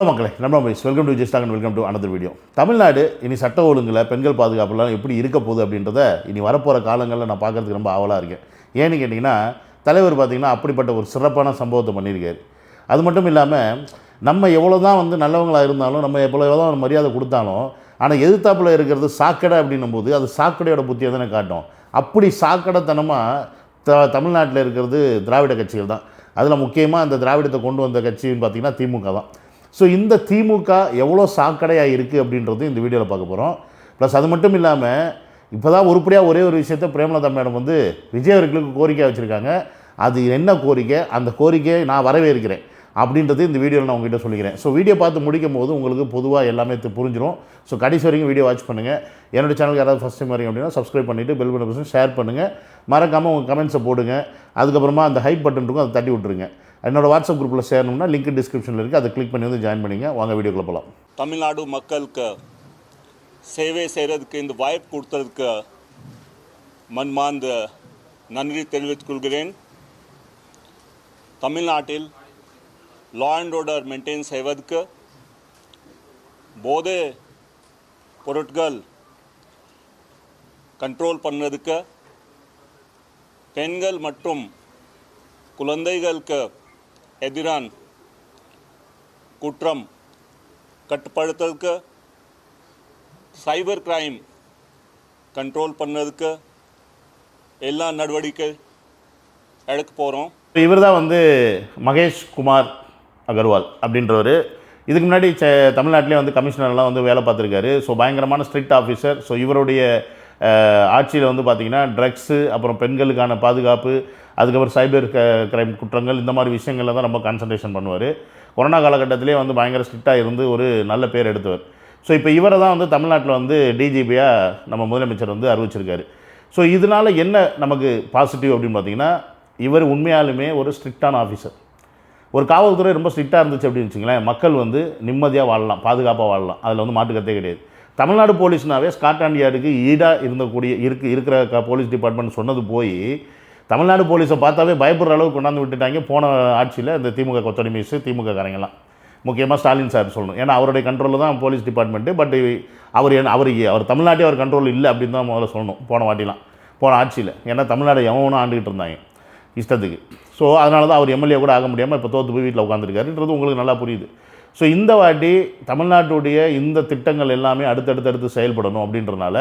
மக்களே நம்ம welcome to ஜெஸ்டாக் and welcome to another video. Tamil Nadu இனி சட்ட ஒழுங்கில் பெண்கள் பாதுகாப்புலாம் எப்படி இருக்க போகுது அப்படின்றத இனி வரப்போகிற காலங்களில் நான் பார்க்குறதுக்கு ரொம்ப ஆவலாக இருக்கேன். ஏன்னு கேட்டிங்கன்னா, தலைவர் பார்த்திங்கன்னா அப்படிப்பட்ட ஒரு சிறப்பான சம்பவத்தை பண்ணியிருக்காரு. அது மட்டும் இல்லாமல் நம்ம எவ்வளோ தான் நல்லவங்களாக இருந்தாலும், நம்ம எவ்வளோ தான் மரியாதை கொடுத்தாலும், ஆனால் எதிர்த்தாப்பில் இருக்கிறது சாக்கடை அப்படின்னும் போது அது சாக்கடையோட புத்தியை தானே காட்டும். அப்படி சாக்கடைத்தனமாக தமிழ்நாட்டில் இருக்கிறது திராவிட கட்சிகள் தான். அதில் முக்கியமாக அந்த திராவிடத்தை கொண்டு வந்த கட்சின்னு பார்த்திங்கன்னா திமுக தான். ஸோ இந்த திமுக எவ்வளோ சாக்கடையாக இருக்குது அப்படின்றது இந்த வீடியோவில் பார்க்க போகிறோம். ப்ளஸ் அது மட்டும் இல்லாமல் இப்போ தான் உருப்படியாக ஒரே ஒரு விஷயத்தை பிரேமலதா மேடம் விஜய் அவர்களுக்கு கோரிக்கை வச்சுருக்காங்க. அது என்ன கோரிக்கை, அந்த கோரிக்கையை நான் வரவேற்கிறேன் அப்படின்றது இந்த வீடியோவில் நான் உங்கள்கிட்ட சொல்லிக்கிறேன். ஸோ வீடியோ பார்த்து முடிக்கும் போது உங்களுக்கு பொதுவாக எல்லாமே புரிஞ்சிடும். ஸோ கடைசி வரைக்கும் வீடியோ வாட்ச் பண்ணுங்கள். என்னோடய சேனலுக்கு யாராவது ஃபஸ்ட் டைம் வரீங்க அப்படின்னா சப்ஸ்கிரைப் பண்ணிவிட்டு பெல் பட்டன் ஷேர் பண்ணுங்கள். மறக்காமல் உங்கள் கமெண்ட்ஸை போடுங்க. அதுக்கப்புறமா அந்த ஹைப் பட்டன் இருக்கும், அதை தட்டி விட்டுருங்க. என்னோட வாட்ஸ்அப் குரூப்பில் சேரணும்னா லிங்க் டிஸ்கிரிப்ஷனில் இருக்குது, அதை கிளிக் பண்ணி ஜாயின் பண்ணிங்க. வாங்க வீடியோக்குள்ளே போகலாம். தமிழ்நாடு மக்களுக்கு சேவை செய்கிறதுக்கு இந்த வாய்ப்பு கொடுத்ததுக்கு மன்மார்ந்த நன்றி தெரிவித்துக் கொள்கிறேன். தமிழ்நாட்டில் லா அண்ட் ஆர்டர் மெயின்டைன் செய்வதற்கு போதை பொருட்கள் கண்ட்ரோல் பண்ணுறதுக்கு பெண்கள் மற்றும் குழந்தைகளுக்கு எதிரான குற்றம் கட்டுப்படுத்துறதுக்கு, சைபர் கிரைம் கண்ட்ரோல் பண்ணுறதுக்கு எல்லா நடவடிக்கை எடுக்க போகிறோம். இவர் தான் மகேஷ் குமார் அகர்வால் அப்படின்றவர். இதுக்கு முன்னாடி தமிழ்நாட்டிலே கமிஷனர்லாம் வேலை பார்த்துருக்காரு. ஸோ பயங்கரமான ஸ்ட்ரிக்ட் ஆஃபீஸர். ஸோ இவருடைய ஆட்சியில் பார்த்திங்கன்னா ட்ரக்ஸு, அப்புறம் பெண்களுக்கான பாதுகாப்பு, அதுக்கப்புறம் சைபர் கிரைம் குற்றங்கள், இந்த மாதிரி விஷயங்களில் தான் ரொம்ப கான்சன்ட்ரேஷன் பண்ணுவார். கொரோனா காலகட்டத்திலே பயங்கர ஸ்ட்ரிக்டாக இருந்து ஒரு நல்ல பேர் எடுத்தவர். ஸோ இப்போ இவரை தான் தமிழ்நாட்டில் டிஜிபியாக நம்ம முதலமைச்சர் அறிவிச்சிருக்காரு. ஸோ இதனால் என்ன நமக்கு பாசிட்டிவ் அப்படின்னு பார்த்திங்கன்னா, இவர் உண்மையாலுமே ஒரு ஸ்ட்ரிக்டான ஆஃபீஸர். ஒரு காவல்துறை ரொம்ப ஸ்ட்ரிக்டாக இருந்துச்சு அப்படின்னு வச்சுங்களேன், மக்கள் நிம்மதியாக வாழலாம், பாதுகாப்பாக வாழலாம். அதில் மாட்டுக்கத்தே கிடையாது. தமிழ்நாடு போலீஸ்னாவே ஸ்காட்லாண்ட் யார்டுக்கு ஈடாக இருக்கிற போலீஸ் டிபார்ட்மெண்ட் சொன்னது போய் தமிழ்நாடு போலீஸை பார்த்தாவே பயப்படுற அளவுக்கு கொண்டாந்து விட்டுட்டாங்க போன ஆட்சியில் இந்த திமுக கொத்தடி மீஸு திமுக காரங்கெல்லாம். முக்கியமாக ஸ்டாலின் சார் சொல்லணும். ஏன்னா அவருடைய கண்ட்ரோலில் தான் போலீஸ் டிபார்ட்மெண்ட்டு. பட் அவர் தமிழ்நாட்டே அவர் கண்ட்ரோல் இல்லை அப்படின்னு தான் முதல்ல சொல்லணும் போன ஆட்சியில். ஏன்னா தமிழ்நாடு எவனும் ஆண்டுகிட்டு இருந்தாங்க இஷ்டத்துக்கு. ஸோ அதனால தான் அவர் எம்எல்ஏ கூட ஆக முடியாமல் இப்போ தோற்று போய் வீட்டில் உட்காந்துருக்காருன்றது உங்களுக்கு நல்லா புரியுது. ஸோ இந்த வாட்டி தமிழ்நாட்டுடைய இந்த திட்டங்கள் எல்லாமே அடுத்தடுத்து செயல்படணும் அப்படின்றனால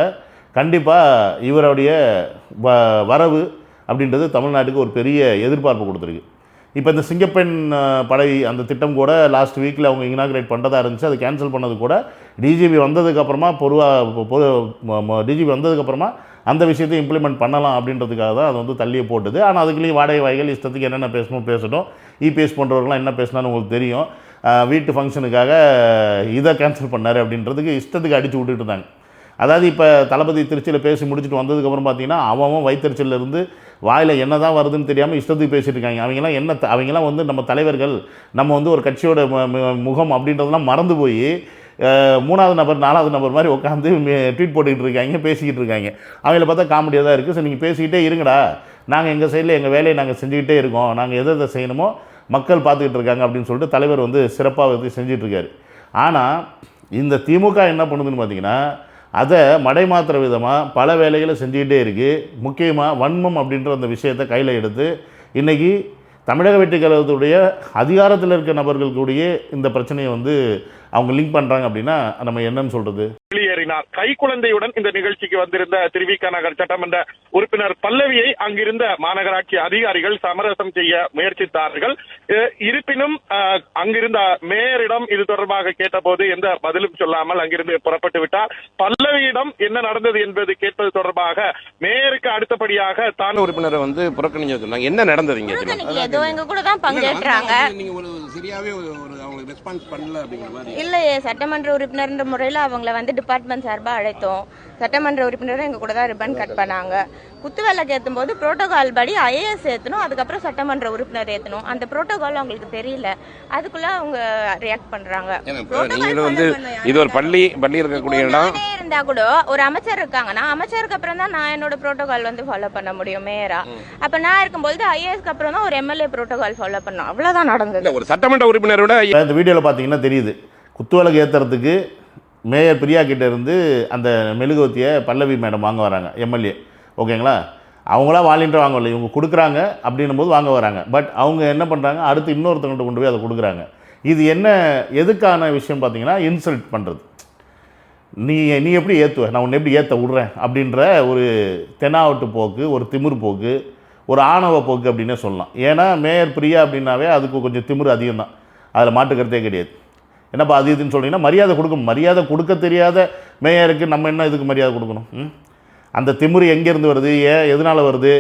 கண்டிப்பாக இவருடைய வரவு அப்படின்றது தமிழ்நாட்டுக்கு ஒரு பெரிய எதிர்பார்ப்பு கொடுத்துருக்கு. இப்போ இந்த சிங்கப்பெண் படை அந்த திட்டம் கூட லாஸ்ட் வீக்கில் அவங்க இனாக்ரேட் பண்ணுறதா இருந்துச்சு. அது கேன்சல் பண்ணது கூட டிஜிபி வந்ததுக்கப்புறமா டிஜிபி வந்ததுக்கப்புறமா அந்த விஷயத்தை இம்ப்ளிமெண்ட் பண்ணலாம் அப்படின்றதுக்காக தான் அது தள்ளியே போட்டுது. ஆனால் அதுக்குள்ளேயும் வாடகை வாய்கள் இஷ்டத்துக்கு என்னென்ன பேசணும் பேசட்டும். இபிஎஸ் போன்றவர்கள்லாம் என்ன பேசினான்னு உங்களுக்கு தெரியும். வீட்டு ஃபங்க்ஷனுக்காக இதை கேன்சல் பண்ணார் அப்படின்றதுக்கு இஷ்டத்துக்கு அடித்து விட்டுட்டு இருந்தாங்க. அதாவது இப்போ தளபதி திருச்சியில் பேசி முடிச்சுட்டு வந்ததுக்கப்புறம் பார்த்தீங்கன்னா அவன் வயிற்றுச்சலிருந்து வாயில் என்ன தான் வருதுன்னு தெரியாமல் இஷ்டத்துக்கு பேசிகிட்டு இருக்காங்க. அவங்களாம் நம்ம தலைவர்கள், நம்ம ஒரு கட்சியோட முகம் அப்படின்றதெல்லாம் மறந்து போய் 3வது நபர் 4வது நபர் மாதிரி உட்காந்து ட்வீட் போட்டுக்கிட்டு இருக்காங்க, பேசிக்கிட்டு இருக்காங்க. அவங்கள பார்த்தா காமெடியாக தான் இருக்குது. ஸோ நீங்கள் பேசிக்கிட்டே இருங்கடா, நாங்கள் எங்கள் சைடில் எங்கள் வேலையை நாங்கள் செஞ்சுக்கிட்டே இருக்கோம், நாங்கள் எதை செய்யணுமோ மக்கள் பார்த்துக்கிட்டு இருக்காங்க அப்படின்னு சொல்லிட்டு தலைவர் சிறப்பாக செஞ்சிட்ருக்காரு. ஆனால் இந்த திமுக என்ன பண்ணுதுன்னு பார்த்தீங்கன்னா, அதை மடைமாத்திர விதமாக பல வேலைகளை செஞ்சுக்கிட்டே இருக்குது. முக்கியமாக வன்மம் அப்படின்ற அந்த விஷயத்தை கையில் எடுத்து இன்றைக்கி தமிழக வெற்றி கழகத்துடைய அதிகாரத்தில் இருக்க நபர்களுடைய இந்த பிரச்சனையை அவங்க லிங்க் பண்ணுறாங்க அப்படின்னா நம்ம என்னன்னு சொல்கிறது. வெளியேறினார். கைக்குழந்தையுடன் இந்த நிகழ்ச்சிக்கு வந்திருந்த திருவிக நகர் சட்டமன்ற உறுப்பினர் பல்லவியை அங்கிருந்த மாநகராட்சி அதிகாரிகள் சமரசம் செய்ய முயற்சித்தார்கள். இருப்பினும் அங்கிருந்த மேயரிடம் இது தொடர்பாக கேட்டபோது எந்த பதிலும் சொல்லாமல் அங்கிருந்து புறப்பட்டு விட்டார். பல்லவியிடம் என்ன நடந்தது என்பது கேட்பது தொடர்பாக மேயருக்கு அடுத்தபடியாக தான் உறுப்பினரை புறக்கணிச்சு சொன்னாங்க. என்ன நடந்தது இங்க? எங்க கூட தான் பங்கேற்றாங்க. நீங்க ஒரு சரியாவே அவங்களுக்கு ரெஸ்பான்ஸ் பண்ணல அப்படிங்கிற மாதிரி. இல்லையே, சட்டமன்ற உறுப்பினர்ன்ற முறையில் அவங்கள வந்து டிபார்ட்மெண்ட் சார்பாக அழைத்தோம். சட்டமன்ற உறுப்பினரும் எங்கள் கூட தான் ரிப்பன் கட் பண்ணாங்க. குத்துவிளக்கு ஏற்றும் போது புரோட்டோகால் படி ஐஏஎஸ் ஏற்றணும், அதுக்கப்புறம் சட்டமன்ற உறுப்பினர் ஏற்றணும். அந்த புரோட்டோகால் அவங்களுக்கு தெரியல, அதுக்குள்ள அவங்க ரியாக்ட் பண்றாங்க. நீங்களும் வந்து இது ஒரு பள்ளி இருக்கக்கூடிய இடம் இருந்தா கூட ஒரு அமைச்சர் இருக்காங்கன்னா அமைச்சருக்கு அப்புறம் தான் நான் என்னோட புரோட்டோகால் வந்து ஃபாலோ பண்ண முடியும் மேயரா. அப்ப நான் இருக்கும்போது ஐஏஎஸ்க்கு அப்புறம் தான் ஒரு எம்எல்ஏ புரோட்டோகால் ஃபாலோ பண்ணோம். அவ்வளவுதான் நடந்தது. ஒரு சட்டமன்ற உறுப்பினரோட இந்த வீடியோவில் பார்த்தீங்கன்னா தெரியுது, குத்துவிளக்கு ஏற்றுறதுக்கு மேயர் பிரியா கிட்ட இருந்து அந்த மெழுகுவத்தியை பல்லவி மேடம் வாங்க வராங்க, எம்எல்ஏ. ஓகேங்களா? அவங்களா வாலண்டியர் வாங்கல, இவங்க கொடுக்குறாங்க அப்படின்னும் போது வாங்க வராங்க. பட் அவங்க என்ன பண்ணுறாங்க, அடுத்து இன்னொருத்தவங்கள்ட்ட கொண்டு போய் அதை கொடுக்குறாங்க. இது என்ன எதுக்கான விஷயம் பார்த்தீங்கன்னா, இன்சல்ட் பண்ணுறது. நீ எப்படி ஏற்றுவ, நான் உன்னை எப்படி ஏற்ற விட்றேன் அப்படின்ற ஒரு தெனாவட்டு போக்கு, ஒரு திமிர் போக்கு, ஒரு ஆணவ போக்கு அப்படின்னே சொல்லலாம். ஏன்னா மேயர் பிரியா அப்படின்னாவே அதுக்கு கொஞ்சம் திமிர் அதிகம் தான், அதில் மாட்டுக்கிறதே கிடையாது. என்னப்பா அது இதுன்னு சொல்கிறீங்கன்னா மரியாதை கொடுக்கணும். மரியாதை கொடுக்க தெரியாத மேயருக்கு நம்ம என்ன இதுக்கு மரியாதை கொடுக்கணும்? அந்த திமிரு எங்கேருந்து வருது, எதனால் வருது,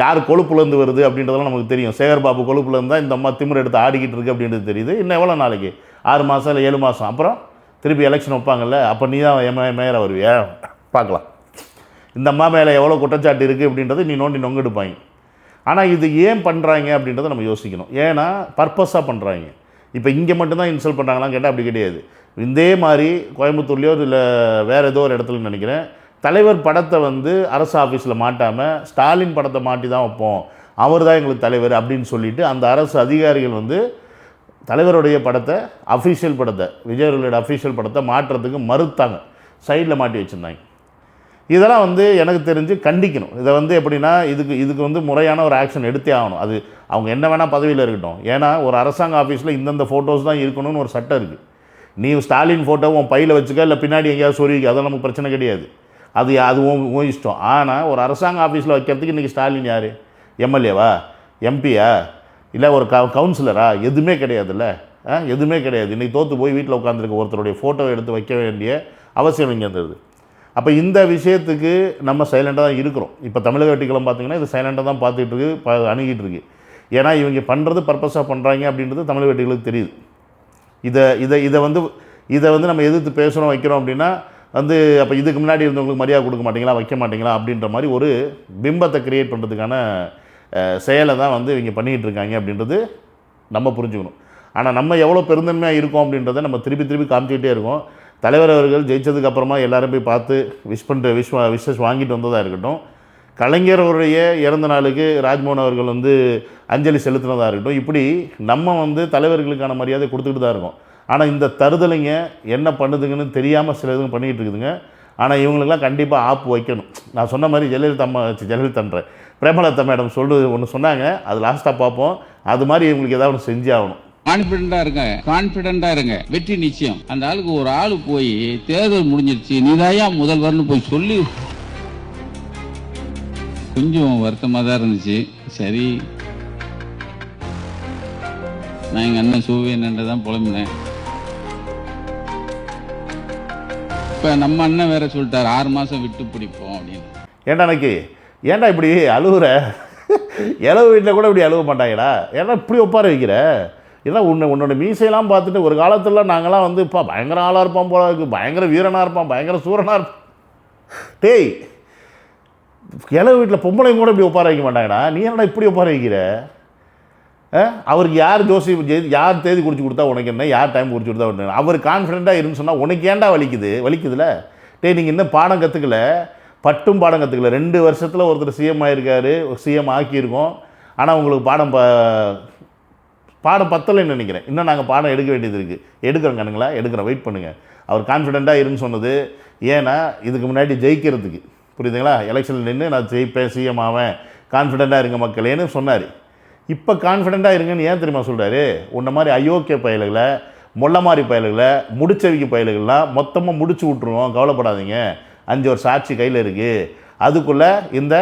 யார் கொழுப்புலேருந்து வருது அப்படின்றதெல்லாம் நமக்கு தெரியும். சேகர் பாபு கொழுப்புலேருந்து தான் இந்த அம்மா திமிர் எடுத்து ஆடிக்கிட்டு இருக்கு அப்படின்றது தெரியுது. இன்னும் எவ்வளோ நாளைக்கு, 6 மாதம் இல்லை 7 மாதம் அப்புறம் திருப்பி எலெக்ஷன் வைப்பாங்கல்ல, அப்போ நீ தான் மேயராக வருவியா? பார்க்கலாம். இந்த அம்மா மேலே எவ்வளோ குற்றச்சாட்டு இருக்குது அப்படின்றது நீ நோண்டி நொங்கெடுப்பாங்க. ஆனால் இது ஏன் பண்ணுறாங்க அப்படின்றத நம்ம யோசிக்கணும். ஏன்னா பர்பஸாக பண்ணுறாங்க. இப்போ இங்கே மட்டும்தான் இன்சல்ட் பண்ணுறாங்களான்னு கேட்டால் அப்படி கிடையாது. இதே மாதிரி கோயம்புத்தூர்லேயோ இல்லை வேறு ஏதோ ஒரு இடத்துல நினைக்கிறேன், தலைவர் படத்தை வந்து அரசு ஆஃபீஸில் மாட்டாமல் ஸ்டாலின் படத்தை மாட்டி தான் வைப்போம், அவர் தான் எங்களுக்கு தலைவர் அப்படின்னு சொல்லிவிட்டு அந்த அரசு அதிகாரிகள் வந்து தலைவருடைய படத்தை, அஃபீஷியல் படத்தை, விஜய் அஃபீஷியல் படத்தை மாற்றுறதுக்கு மறுத்தாங்க, சைடில் மாட்டி வச்சுருந்தாங்க. இதெல்லாம் வந்து எனக்கு தெரிஞ்சு கண்டிக்கணும். இதை வந்து எப்படின்னா இதுக்கு வந்து முறையான ஒரு ஆக்ஷன் எடுத்தே ஆகணும். அது அவங்க என்ன வேணால் பதவியில் இருக்கட்டும். ஏன்னா ஒரு அரசாங்க ஆஃபீஸில் இந்தந்த ஃபோட்டோஸ் தான் இருக்கணும்னு ஒரு சட்டம் இருக்குது. நீ ஸ்டாலின் ஃபோட்டோவை உன் பையில் வச்சுக்க, இல்லை பின்னாடி எங்கேயாவது சொருவிக்க, அதெல்லாம் நமக்கு பிரச்சனை கிடையாது. அது உன் இஷ்டம். ஆனால் ஒரு அரசாங்க ஆஃபீஸில் வைக்கிறதுக்கு இன்றைக்கி ஸ்டாலின் யார்? எம்எல்ஏவா, எம்பியா, இல்லை ஒரு கவுன்சிலரா? எதுவுமே கிடையாதுல்ல. எதுவுமே கிடையாது. இன்றைக்கி தோற்று போய் வீட்டில் உட்காந்துருக்க ஒருத்தருடைய ஃபோட்டோவை எடுத்து வைக்க வேண்டிய அவசியம் இங்கே இருந்தது. அப்போ இந்த விஷயத்துக்கு நம்ம சைலண்டாக தான் இருக்கிறோம். இப்போ தமிழக வெட்டிக்களம் பார்த்திங்கன்னா இது சைலண்டாக தான் பார்த்துட்டு இருக்கு, அணுகிட்டு இருக்கு. ஏன்னா இவங்க பண்ணுறது பர்பஸாக பண்ணுறாங்க அப்படின்றது தமிழக வெட்டிகளுக்கு தெரியுது. இதை வந்து நம்ம எதிர்த்து பேசுகிறோம் வைக்கிறோம் அப்படின்னா வந்து அப்போ இதுக்கு முன்னாடி இருந்தவங்களுக்கு மரியாதை கொடுக்க மாட்டீங்களா, வைக்க மாட்டீங்களா அப்படின்ற மாதிரி ஒரு பிம்பத்தை கிரியேட் பண்ணுறதுக்கான செயலை தான் வந்து இவங்க பண்ணிகிட்டு இருக்காங்க அப்படின்றது நம்ம புரிஞ்சுக்கணும். ஆனால் நம்ம எவ்வளோ பெருந்தன்மையாக இருக்கோம் அப்படின்றத நம்ம திருப்பி காமிச்சிக்கிட்டே இருக்கோம். தலைவர் அவர்கள் ஜெயித்ததுக்கு அப்புறமா எல்லாரும் போய் பார்த்து விஷஸ் வாங்கிட்டு வந்ததாக இருக்கட்டும், கலைஞருடைய இறந்த நாளுக்கு ராஜ்மோகன் அவர்கள் வந்து அஞ்சலி செலுத்தினதாக இருக்கட்டும், இப்படி நம்ம வந்து தலைவர்களுக்கான மரியாதை கொடுத்துக்கிட்டு தான் இருக்கோம். ஆனால் இந்த தருதலைங்க என்ன பண்ணுதுங்கன்னு தெரியாமல் சில இதுங்க பண்ணிக்கிட்டு இருக்குதுங்க. ஆனால் இவங்களுக்கெல்லாம் கண்டிப்பாக ஆப்பு வைக்கணும். நான் சொன்ன மாதிரி ஜெயலலிதான்றேன் பிரேமலதா மேடம் ஒன்று சொன்னாங்க, அது லாஸ்ட்டாக பார்ப்போம். அது மாதிரி இவங்களுக்கு ஏதாவது ஒன்று செஞ்சு ஆகணும். கான்பிடண்டா இருங்க, வெற்றி நிச்சயம். அந்த ஆளுக்கு ஒரு ஆளு போய் தேர்தல் முடிஞ்சிருச்சு நீதாயா முதல்வர்னு போய் சொல்லி கொஞ்சம் வருத்தமாக தான் இருந்துச்சு. சரி, நான் எங்கள் அண்ணன் சூவியன் தான் புலம்பினேன். இப்போ நம்ம அண்ணன் வேற சொல்லிட்டார் 6 மாதம் விட்டு பிடிப்போம் அப்படின்னு. ஏன்டா இப்படி அழுகுற? இளவு வீட்டில் கூட இப்படி அழுவ மாட்டாங்கடா. ஏன்னா இப்படி ஒப்பார வைக்கிற? ஏன்னா உன்னோட மீசையெல்லாம் பார்த்துட்டு ஒரு காலத்தில் நாங்கள்லாம் வந்து இப்போ பயங்கர ஆளாக இருப்பான் போல இருக்குது, பயங்கர வீரனாக இருப்பான், பயங்கர சூரனாக இருப்பான். டேய், இளவு வீட்டில் பொம்பளை கூட இப்படி ஒப்பார வைக்க மாட்டாங்கடா. நீ என்னடா இப்படி ஒப்பார வைக்கிற? அவருக்கு யார் யார் தேதி குறித்து கொடுத்தா உனக்கு என்ன, யார் டைம் குறித்து கொடுத்தா உனக்கு? அவர் கான்ஃபிடென்ட்டாக இருன்னு சொன்னால் உனக்கு ஏன்டா வலிக்குதுல? டேய், நீங்கள் இன்னும் பாடம் கற்றுக்கல, பாடம் கற்றுக்கல. 2 வருஷத்தில் ஒருத்தர் சிஎம் ஆகியிருக்காரு, சிஎம் ஆக்கியிருக்கோம். ஆனால் உங்களுக்கு பாடம் பத்தலைன்னு நினைக்கிறேன். இன்னும் நாங்கள் பாடம் எடுக்க வேண்டியது இருக்குது. எடுக்கிறோம் கண்ணுங்களா, எடுக்கிறோம், வெயிட் பண்ணுங்கள். அவர் கான்ஃபிடென்ட்டாக இருன்னு சொன்னது ஏன்னா இதுக்கு முன்னாடி ஜெயிக்கிறதுக்கு, புரியுதுங்களா, எலெக்ஷனில் நின்று நான் ஜெயிப்பேன், சிஎம் ஆவேன், கான்ஃபிடென்ட்டாக இருங்க மக்களேன்னு சொன்னார். இப்போ கான்ஃபிடென்ட்டாக இருங்கன்னு ஏன் தெரியுமா சொல்கிறாரு? உன்ன மாதிரி அயோக்கிய பயல்களை, மொல்ல மாதிரி பயல்களை, முடிச்சவிக்க பயல்கள்லாம் மொத்தமாக முடிச்சு விட்ருவோம், கவலைப்படாதீங்க, 5 வருஷம் ஆட்சி கையில் இருக்குது, அதுக்குள்ளே இந்த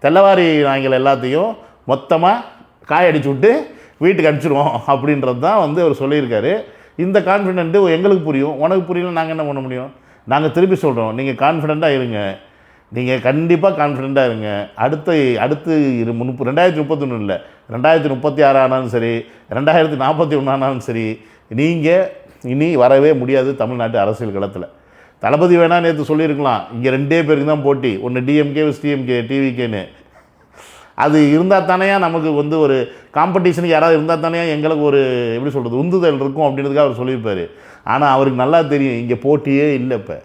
தெல்லவாரி நாய்கள் எல்லாத்தையும் மொத்தமாக காயடிச்சு விட்டு வீட்டுக்கு அனுப்பிச்சிடுவோம் அப்படின்றது தான் வந்து அவர் சொல்லியிருக்காரு. இந்த கான்ஃபிடென்ட்டு எங்களுக்கு புரியும், உனக்கு புரியல, நாங்கள் என்ன பண்ண முடியும்? நாங்கள் திருப்பி சொல்கிறோம், நீங்கள் கான்ஃபிடென்ட்டாக இருங்க, நீங்கள் கண்டிப்பாக கான்ஃபிடென்ட்டாக இருங்க. அடுத்து 2031 இல்லை, 2036 ஆனாலும் சரி, 2041 ஆனாலும் சரி, நீங்கள் இனி வரவே முடியாது தமிழ்நாட்டு அரசியல் களத்தில். தளபதி வேணா நேற்று சொல்லியிருக்கலாம், இங்கே 2 பேருக்கு தான் போட்டி, ஒன்று டிஎம்கே டிஎம்கே டிவிகேன்னு. அது இருந்தால் தானேயா நமக்கு வந்து ஒரு காம்படிஷனுக்கு யாராவது இருந்தால் தானே எங்களுக்கு ஒரு எப்படி சொல்கிறது உந்துதல் இருக்கும் அப்படின்றதுக்காக அவர் சொல்லியிருப்பார். ஆனால் அவருக்கு நல்லா தெரியும் இங்கே போட்டியே இல்லை. இப்போ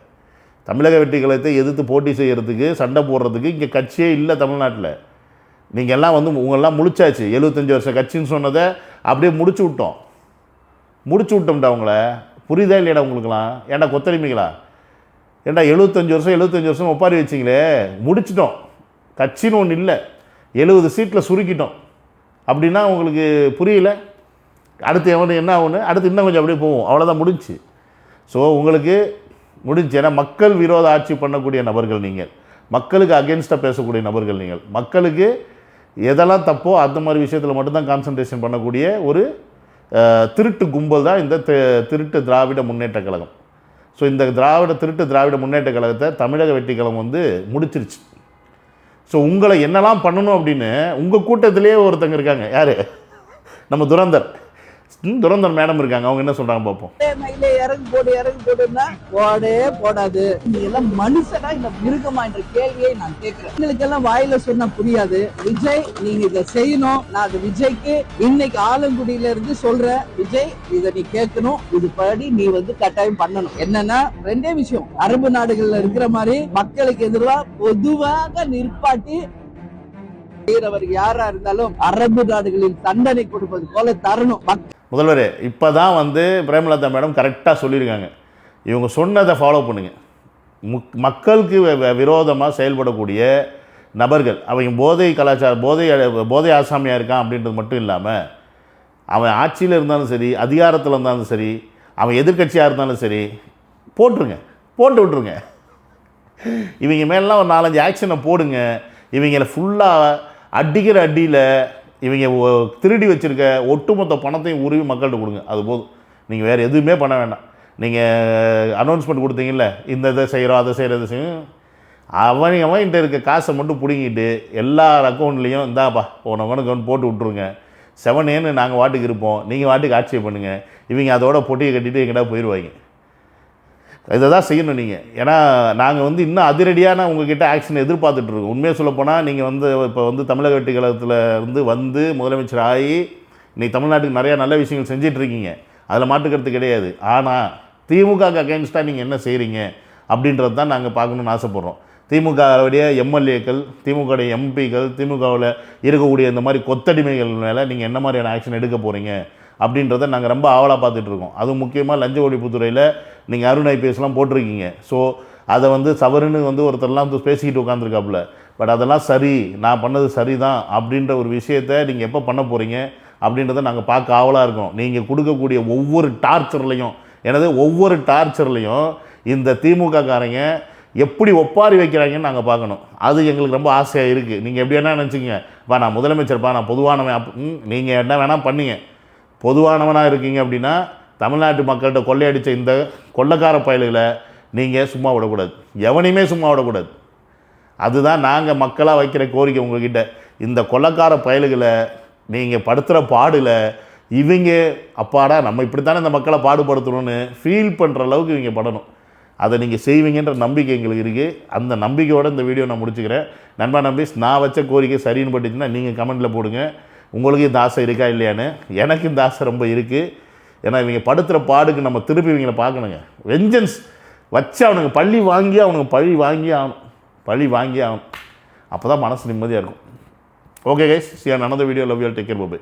தமிழக வெற்றி கழகத்தை எதிர்த்து போட்டி செய்கிறதுக்கு சண்டை போடுறதுக்கு இங்கே கட்சியே இல்லை தமிழ்நாட்டில். நீங்கள் எல்லாம் வந்து உங்களெல்லாம் முடிச்சாச்சு. 75 வருஷம் கட்சின்னு சொன்னதை அப்படியே முடிச்சு விட்டோம்டா அவங்கள. புரியுதா இல்லையாடா உங்களுக்குலாம்? ஏன்டா கொத்தடிமைங்களா? ஏன்டா 75 வருஷம் ஒப்பாரி வச்சிங்களே, முடிச்சிட்டோம். கட்சின்னு ஒன்று இல்லை, 70 சீட்டில் சுருக்கிட்டோம். அப்படின்னா உங்களுக்கு புரியல? அடுத்து என்ன ஆகுன்னு அடுத்து இன்னும் கொஞ்சம் அப்படியே போவோம், அவ்வளோதான், முடிஞ்சு. ஸோ உங்களுக்கு முடிஞ்சு. ஏன்னா மக்கள் விரோத ஆட்சி பண்ணக்கூடிய நபர்கள் நீங்கள், மக்களுக்கு அகென்ஸ்டாக பேசக்கூடிய நபர்கள் நீங்கள், மக்களுக்கு எதெல்லாம் தப்போ அந்த மாதிரி விஷயத்தில் மட்டும்தான் கான்சன்ட்ரேஷன் பண்ணக்கூடிய ஒரு திருட்டு கும்பல் தான் இந்த திருட்டு திராவிட முன்னேற்ற கழகம். ஸோ இந்த திருட்டு திராவிட முன்னேற்ற கழகத்தை தமிழக வெற்றி கழகம் வந்து முடிச்சிருச்சு. ஸோ உங்களை என்னெல்லாம் பண்ணணும் அப்படின்னு உங்கள் கூட்டத்திலே ஒருத்தங்க இருக்காங்க. யார்? நம்ம துரந்தர் மேடம் இருக்காங்க. அவங்க என்ன சொல்கிறாங்க பார்ப்போம். இறங்கு போடுன்னா போடே போடாது. நீ எல்லாம் மனுஷனா இந்த மிருகமா என்ற கேள்வியை நான் கேட்கிறேன். உங்களுக்கு எல்லாம் வாயில சொன்னா புரியாது. விஜய் நீங்க இதை செய்யணும். நான் அது விஜய்க்கு இன்னைக்கு ஆலங்குடியில இருந்து சொல்றேன். விஜய் இதை நீ கேட்கணும், இது படி நீ வந்து கட்டாயம் பண்ணணும். என்னன்னா 2 விஷயம். அரபு நாடுகள்ல இருக்கிற மாதிரி மக்களுக்கு எதிராக பொதுவாக நிற்பாட்டி யாரா இருந்தாலும் அரபு நாடுகளில் தண்டனை கொடுப்பது போல தரணும். முதல்வர் இப்போ தான் வந்து பிரேமலதா மேடம் கரெக்டாக சொல்லியிருக்காங்க. இவங்க சொன்னதை ஃபாலோ பண்ணுங்கள். மக்களுக்கு விரோதமாக செயல்படக்கூடிய நபர்கள், அவங்க போதை கலாச்சாரம் போதை ஆசாமியாக இருக்கான் அப்படின்றது மட்டும் இல்லாமல், அவன் ஆட்சியில் இருந்தாலும் சரி, அதிகாரத்தில் இருந்தாலும் சரி, அவன் எதிர்கட்சியாக இருந்தாலும் சரி, போட்டு விட்ருங்க. இவங்க மேலாம் ஒரு 4-5 ஆக்ஷனை போடுங்க. இவங்களை ஃபுல்லாக அடிக்கிற அடியில் இவங்க திருடி வச்சுருக்க ஒட்டுமொத்த பணத்தையும் உருவி மக்கள்கிட்ட கொடுங்க. அது போதும். நீங்கள் வேறு எதுவுமே பண்ண வேண்டாம். நீங்கள் அனௌன்ஸ்மெண்ட் கொடுத்தீங்கல்ல, இந்த இதை செய்கிறோம் அதை செய்யும், அவன்கிட்ட இருக்க காசை மட்டும் பிடிங்கிட்டு எல்லார் அக்கௌண்ட்லேயும் இந்தாப்பா உனக்கு ஒன்று போட்டு விட்ருங்க. 7 நாங்கள் வாட்டுக்கு இருப்போம், நீங்கள் வாட்டுக்கு ஆட்சியை பண்ணுங்கள். இவங்க அதோட பொட்டியை கட்டிட்டு எங்கிட்ட போயிடுவாங்க. இதை தான் செய்யணும் நீங்கள். ஏன்னா நாங்கள் வந்து இன்னும் அதிரடியான உங்ககிட்ட ஆக்ஷன் எதிர்பார்த்துட்ருக்கோம். உண்மையாக சொல்லப்போனால் நீங்கள் வந்து இப்போ வந்து தமிழக வெற்றி கழகத்தில் வந்து முதலமைச்சர் ஆகி இன்றைக்கி தமிழ்நாட்டுக்கு நிறையா நல்ல விஷயங்கள் செஞ்சிட்ருக்கீங்க, அதில் மாட்டுக்கிறது கிடையாது. ஆனால் திமுகவுக்கு அகெயின்ஸ்டாக நீங்கள் என்ன செய்கிறீங்க அப்படின்றது தான் நாங்கள் பார்க்கணுன்னு ஆசைப்பட்றோம். திமுகவுடைய எம்எல்ஏக்கள், திமுகவுடைய எம்பிக்கள், திமுகவில் இருக்கக்கூடிய இந்த மாதிரி கொத்தடிமைகள் மேலே நீங்கள் என்ன மாதிரியான ஆக்ஷன் எடுக்க போகிறீங்க அப்படின்றத நாங்கள் ரொம்ப ஆவலாக பார்த்துட்ருக்கோம். அதுவும் முக்கியமாக லஞ்ச ஒழிப்புத்துறையில் நீங்கள் அருண் ஐபிஎஸ்லாம் போட்டிருக்கீங்க. ஸோ அதை வந்து சவருன்னு வந்து ஒருத்தர்லாம் வந்து பேசிக்கிட்டு உட்காந்துருக்காப்புல. பட் அதெல்லாம் சரி, நான் பண்ணது சரி தான் அப்படின்ற ஒரு விஷயத்தை நீங்கள் எப்போ பண்ண போகிறீங்க அப்படின்றத நாங்கள் பார்க்க ஆவலாக இருக்கோம். நீங்கள் கொடுக்கக்கூடிய ஒவ்வொரு டார்ச்சர்லையும் இந்த திமுக காரங்க எப்படி ஒப்பாரி வைக்கிறாங்கன்னு நாங்கள் பார்க்கணும். அது எங்களுக்கு ரொம்ப ஆசையாக இருக்குது. நீங்கள் எப்படி என்ன நினச்சிங்க, நான் முதலமைச்சர்ப்பா, நான் பொதுவானவன், நீங்கள் என்ன வேணால் பண்ணிங்க. பொதுவானவனாக இருக்கீங்க அப்படின்னா தமிழ்நாட்டு மக்கள்கிட்ட கொள்ளையடித்த இந்த கொள்ளைக்கார பயல்களை நீங்கள் சும்மா விடக்கூடாது, எவனையுமே சும்மா விடக்கூடாது. அதுதான் நாங்கள் மக்களாக வைக்கிற கோரிக்கை உங்கள்கிட்ட. இந்த கொள்ளைக்கார பயல்களை நீங்கள் படுத்துகிற பாடில் இவங்க அப்பாடா நம்ம இப்படித்தானே இந்த மக்களை பாடுபடுத்தணும்னு ஃபீல் பண்ணுற அளவுக்கு இவங்க படணும். அதை நீங்கள் செய்வீங்கன்ற நம்பிக்கை எங்களுக்கு இருக்குது. அந்த நம்பிக்கையோடு இந்த வீடியோ நான் முடிச்சுக்கிறேன். நண்பா நம்பீஸ், நான் வச்ச கோரிக்கை சரின்னு பட்டுச்சுன்னா நீங்கள் கமெண்ட்டில் போடுங்க. உங்களுக்கு இந்த ஆசை இருக்கா இல்லையான்னு. எனக்கு இந்த ஆசை ரொம்ப இருக்குது. ஏன்னா இவங்க படுத்துகிற பாடுக்கு நம்ம திருப்பி இவங்களை பார்க்கணுங்க. வெஞ்சன்ஸ் வச்சு அவனுக்கு பழி வாங்கி ஆகணும். அப்போ தான் மனசு நிம்மதியாக இருக்கும். Okay guys, see you in another video. Love you all. Take care. Bye bye.